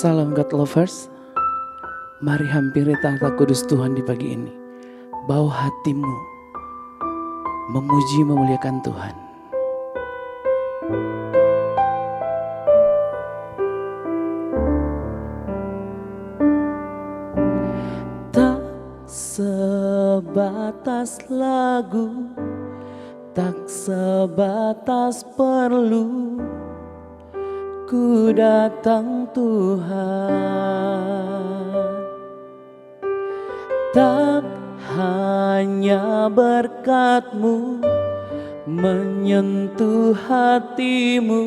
Salam God Lovers, mari hampiri tahta kudus Tuhan di pagi ini. Bawa hatimu memuji memuliakan Tuhan. Tak sebatas lagu, tak sebatas perlu, ku datang Tuhan, tak hanya berkat-Mu menyentuh hatimu,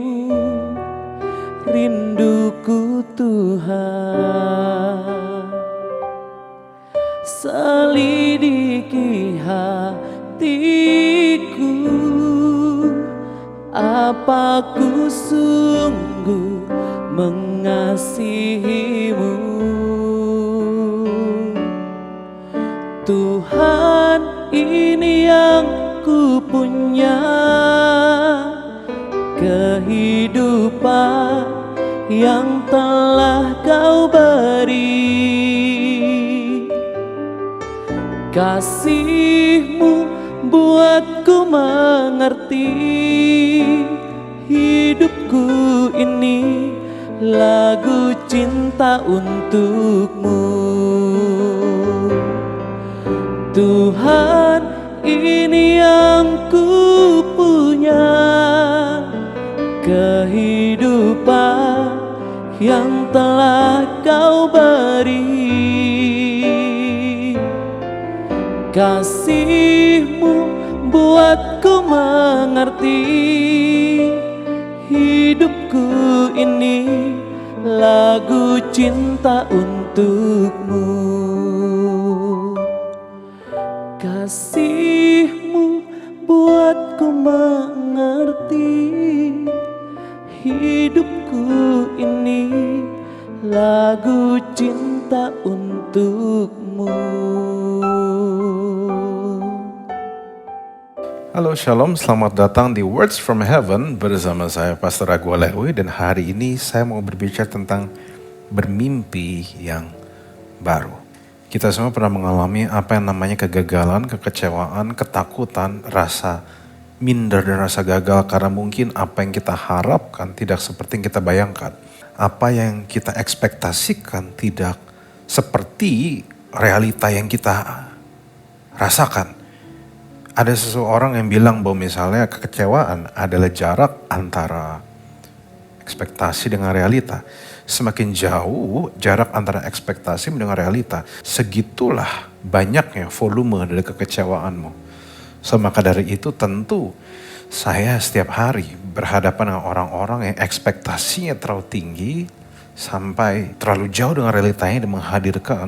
rinduku Tuhan, selidiki hatiku, apa ku sungguh mengasihi-Mu. Tuhan, ini yang ku punya, kehidupan yang telah Kau beri. Kasih-Mu buatku mengerti, hidupku ini lagu cinta untuk-Mu. Tuhan, ini yang ku punya, kehidupan yang telah Kau beri. Kasih-Mu buatku mengerti, hidupku ini lagu cinta untuk-Mu. Kasih-Mu buatku mengerti, hidupku ini lagu cinta untuk-Mu. Halo Shalom, selamat datang di Words from Heaven bersama saya Pastor Agu Lewi, dan hari ini saya mau berbicara tentang bermimpi yang baru. Kita semua pernah mengalami apa yang namanya kegagalan, kekecewaan, ketakutan, rasa minder dan rasa gagal karena mungkin apa yang kita harapkan tidak seperti yang kita bayangkan. Apa yang kita ekspektasikan tidak seperti realita yang kita rasakan. Ada seseorang yang bilang bahwa misalnya kekecewaan adalah jarak antara ekspektasi dengan realita. Semakin jauh jarak antara ekspektasi dengan realita, segitulah banyaknya volume dari kekecewaanmu. So, maka dari itu tentu saya setiap hari berhadapan dengan orang-orang yang ekspektasinya terlalu tinggi sampai terlalu jauh dengan realitanya dan menghadirkan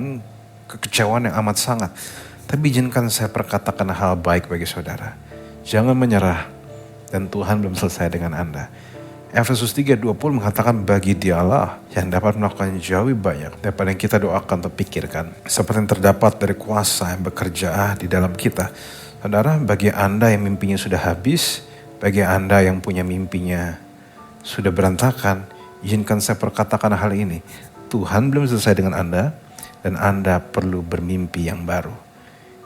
kekecewaan yang amat sangat. Tapi izinkan saya perkatakan hal baik bagi saudara. Jangan menyerah dan Tuhan belum selesai dengan Anda. Efesus 3:20 mengatakan bagi Dialah yang dapat melakukan jauh banyak daripada yang kita doakan atau pikirkan. Seperti yang terdapat dari kuasa yang bekerja di dalam kita. Saudara, bagi Anda yang mimpinya sudah habis, bagi Anda yang punya mimpinya sudah berantakan, izinkan saya perkatakan hal ini. Tuhan belum selesai dengan Anda dan Anda perlu bermimpi yang baru.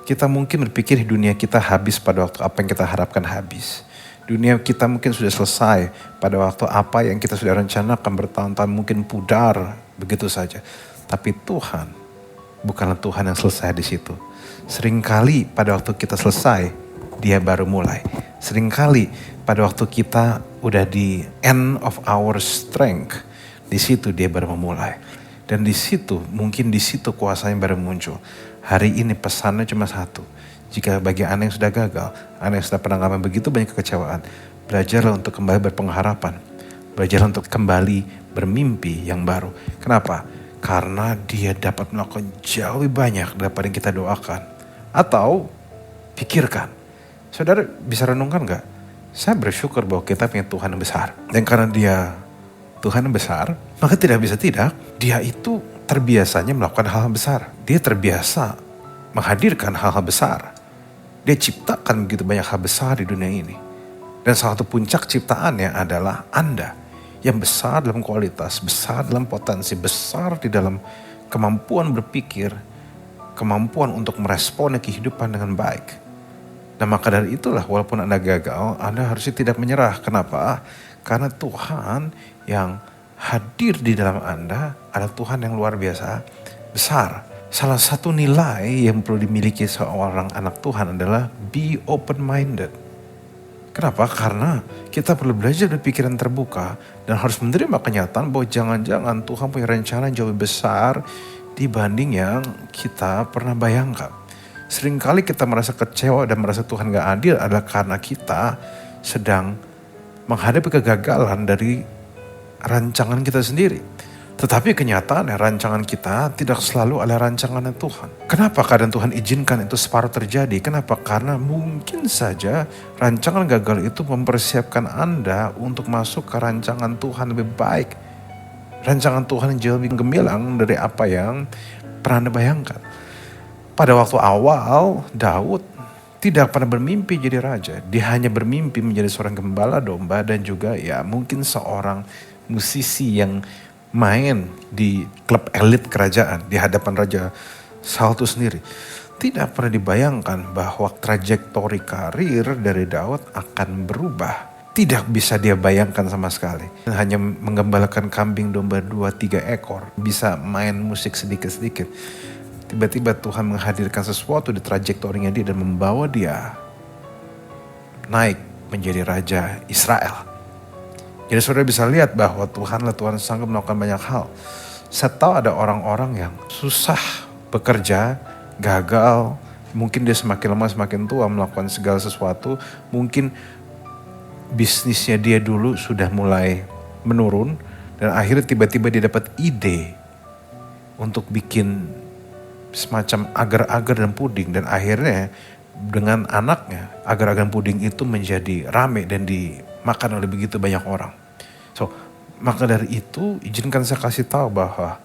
Kita mungkin berpikir dunia kita habis pada waktu apa yang kita harapkan habis. Dunia kita mungkin sudah selesai pada waktu apa yang kita sudah rencanakan bertahun-tahun mungkin pudar begitu saja. Tapi Tuhan bukanlah Tuhan yang selesai di situ. Seringkali pada waktu kita selesai, Dia baru mulai. Seringkali pada waktu kita udah di end of our strength, di situ Dia baru memulai. Dan di situ, mungkin di situ kuasanya baru muncul. Hari ini pesannya cuma satu. Jika bagi Anda yang sudah gagal, Anda yang sudah pernah mengalami begitu banyak kekecewaan, belajarlah untuk kembali berpengharapan. Belajarlah untuk kembali bermimpi yang baru. Kenapa? Karena Dia dapat melakukan jauh banyak daripada yang kita doakan. Atau pikirkan. Saudara bisa renungkan gak? Saya bersyukur bahwa kita punya Tuhan yang besar. Dan karena Dia Tuhan yang besar, maka tidak bisa tidak, Dia itu terbiasanya melakukan hal-hal besar. Dia terbiasa menghadirkan hal-hal besar. Dia ciptakan begitu banyak hal besar di dunia ini. Dan salah satu puncak ciptaannya adalah Anda. Yang besar dalam kualitas, besar dalam potensi, besar di dalam kemampuan berpikir, kemampuan untuk meresponi kehidupan dengan baik. Nah maka dari itulah walaupun Anda gagal, Anda harusnya tidak menyerah. Kenapa? Karena Tuhan yang hadir di dalam Anda adalah Tuhan yang luar biasa besar. Salah satu nilai yang perlu dimiliki seorang anak Tuhan adalah be open-minded. Kenapa? Karena kita perlu belajar berpikiran terbuka dan harus menerima kenyataan bahwa jangan-jangan Tuhan punya rencana jauh lebih besar dibanding yang kita pernah bayangkan. Seringkali kita merasa kecewa dan merasa Tuhan gak adil adalah karena kita sedang menghadapi kegagalan dari rancangan kita sendiri. Tetapi kenyataannya rancangan kita tidak selalu adalah rancangan Tuhan. Kenapa keadaan Tuhan izinkan itu separuh terjadi? Kenapa? Karena mungkin saja rancangan gagal itu mempersiapkan Anda untuk masuk ke rancangan Tuhan lebih baik. Rancangan Tuhan yang jauh lebih gemilang dari apa yang pernah Anda bayangkan. Pada waktu awal, Daud tidak pernah bermimpi jadi raja. Dia hanya bermimpi menjadi seorang gembala domba dan juga ya mungkin seorang musisi yang main di klub elit kerajaan di hadapan Raja Saul itu sendiri. Tidak pernah dibayangkan bahwa trajektori karir dari Daud akan berubah. Tidak bisa dia bayangkan sama sekali. Hanya menggembalakan kambing domba 2-3 ekor. Bisa main musik sedikit-sedikit. Tiba-tiba Tuhan menghadirkan sesuatu di trajektorinya dia dan membawa dia naik menjadi Raja Israel. Jadi saudara bisa lihat bahwa Tuhanlah Tuhan sanggup melakukan banyak hal. Saya tahu ada orang-orang yang susah bekerja, gagal. Mungkin dia semakin lama semakin tua melakukan segala sesuatu. Mungkin bisnisnya dia dulu sudah mulai menurun. Dan akhirnya tiba-tiba dia dapat ide untuk bikin semacam agar-agar dan puding. Dan akhirnya dengan anaknya agar-agar dan puding itu menjadi rame dan dimakan oleh begitu banyak orang. So, maka dari itu izinkan saya kasih tahu bahwa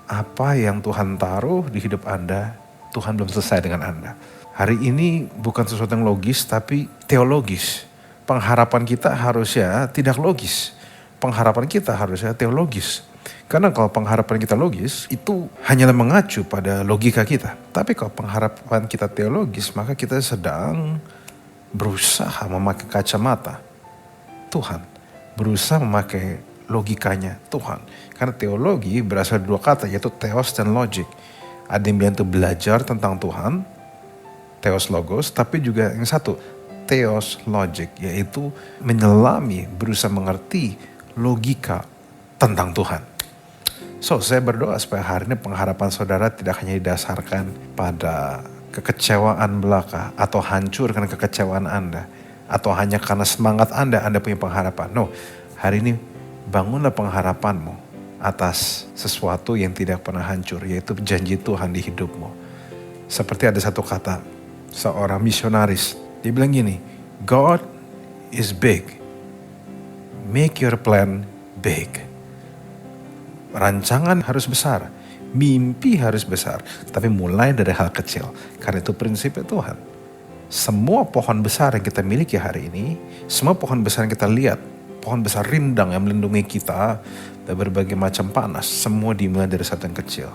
apa yang Tuhan taruh di hidup Anda, Tuhan belum selesai dengan Anda. Hari ini bukan sesuatu yang logis tapi teologis. Pengharapan kita harusnya tidak logis. Pengharapan kita harusnya teologis. Karena kalau pengharapan kita logis, itu hanyalah mengacu pada logika kita. Tapi kalau pengharapan kita teologis, maka kita sedang berusaha memakai kacamata Tuhan. Berusaha memakai logikanya Tuhan. Karena teologi berasal dari dua kata, yaitu theos dan logik. Ada yang bilang itu belajar tentang Tuhan, Theos logos, tapi juga yang satu, theos logic, yaitu menyelami, berusaha mengerti logika tentang Tuhan. So, saya berdoa supaya hari ini pengharapan saudara tidak hanya didasarkan pada kekecewaan belaka atau hancur karena kekecewaan Anda, atau hanya karena semangat Anda punya pengharapan. No, hari ini bangunlah pengharapanmu atas sesuatu yang tidak pernah hancur, yaitu janji Tuhan di hidupmu. Seperti ada satu kata, seorang misionaris, dia bilang gini, God is big, make your plan big. Rancangan harus besar, mimpi harus besar, tapi mulai dari hal kecil. Karena itu prinsipnya Tuhan. Semua pohon besar yang kita miliki hari ini, semua pohon besar yang kita lihat, pohon besar rindang yang melindungi kita dari berbagai macam panas, semua dimulai dari satu yang kecil.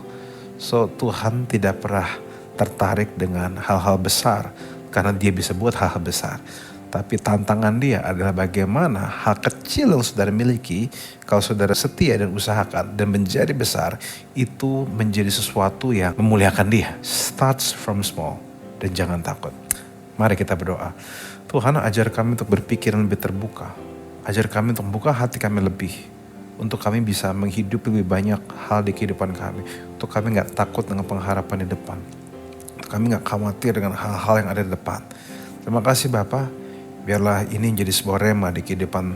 So, Tuhan tidak pernah tertarik dengan hal-hal besar karena dia bisa buat hal-hal besar. Tapi tantangan dia adalah bagaimana hal kecil yang saudara miliki, kalau saudara setia dan usahakan dan menjadi besar, itu menjadi sesuatu yang memuliakan dia. Starts from small, dan jangan takut. Mari kita berdoa. Tuhan, ajar kami untuk berpikir lebih terbuka. Ajar kami untuk membuka hati kami lebih. Untuk kami bisa menghidupi lebih banyak hal di kehidupan kami. Untuk kami gak takut dengan pengharapan di depan. Untuk kami gak khawatir dengan hal-hal yang ada di depan. Terima kasih Bapak. Biarlah ini menjadi sebuah rema di kehidupan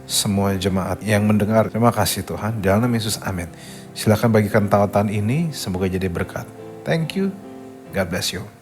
semua jemaat yang mendengar. Terima kasih Tuhan. Dalam nama Yesus, amin. Silakan bagikan tautan ini, semoga jadi berkat. Thank you. God bless you.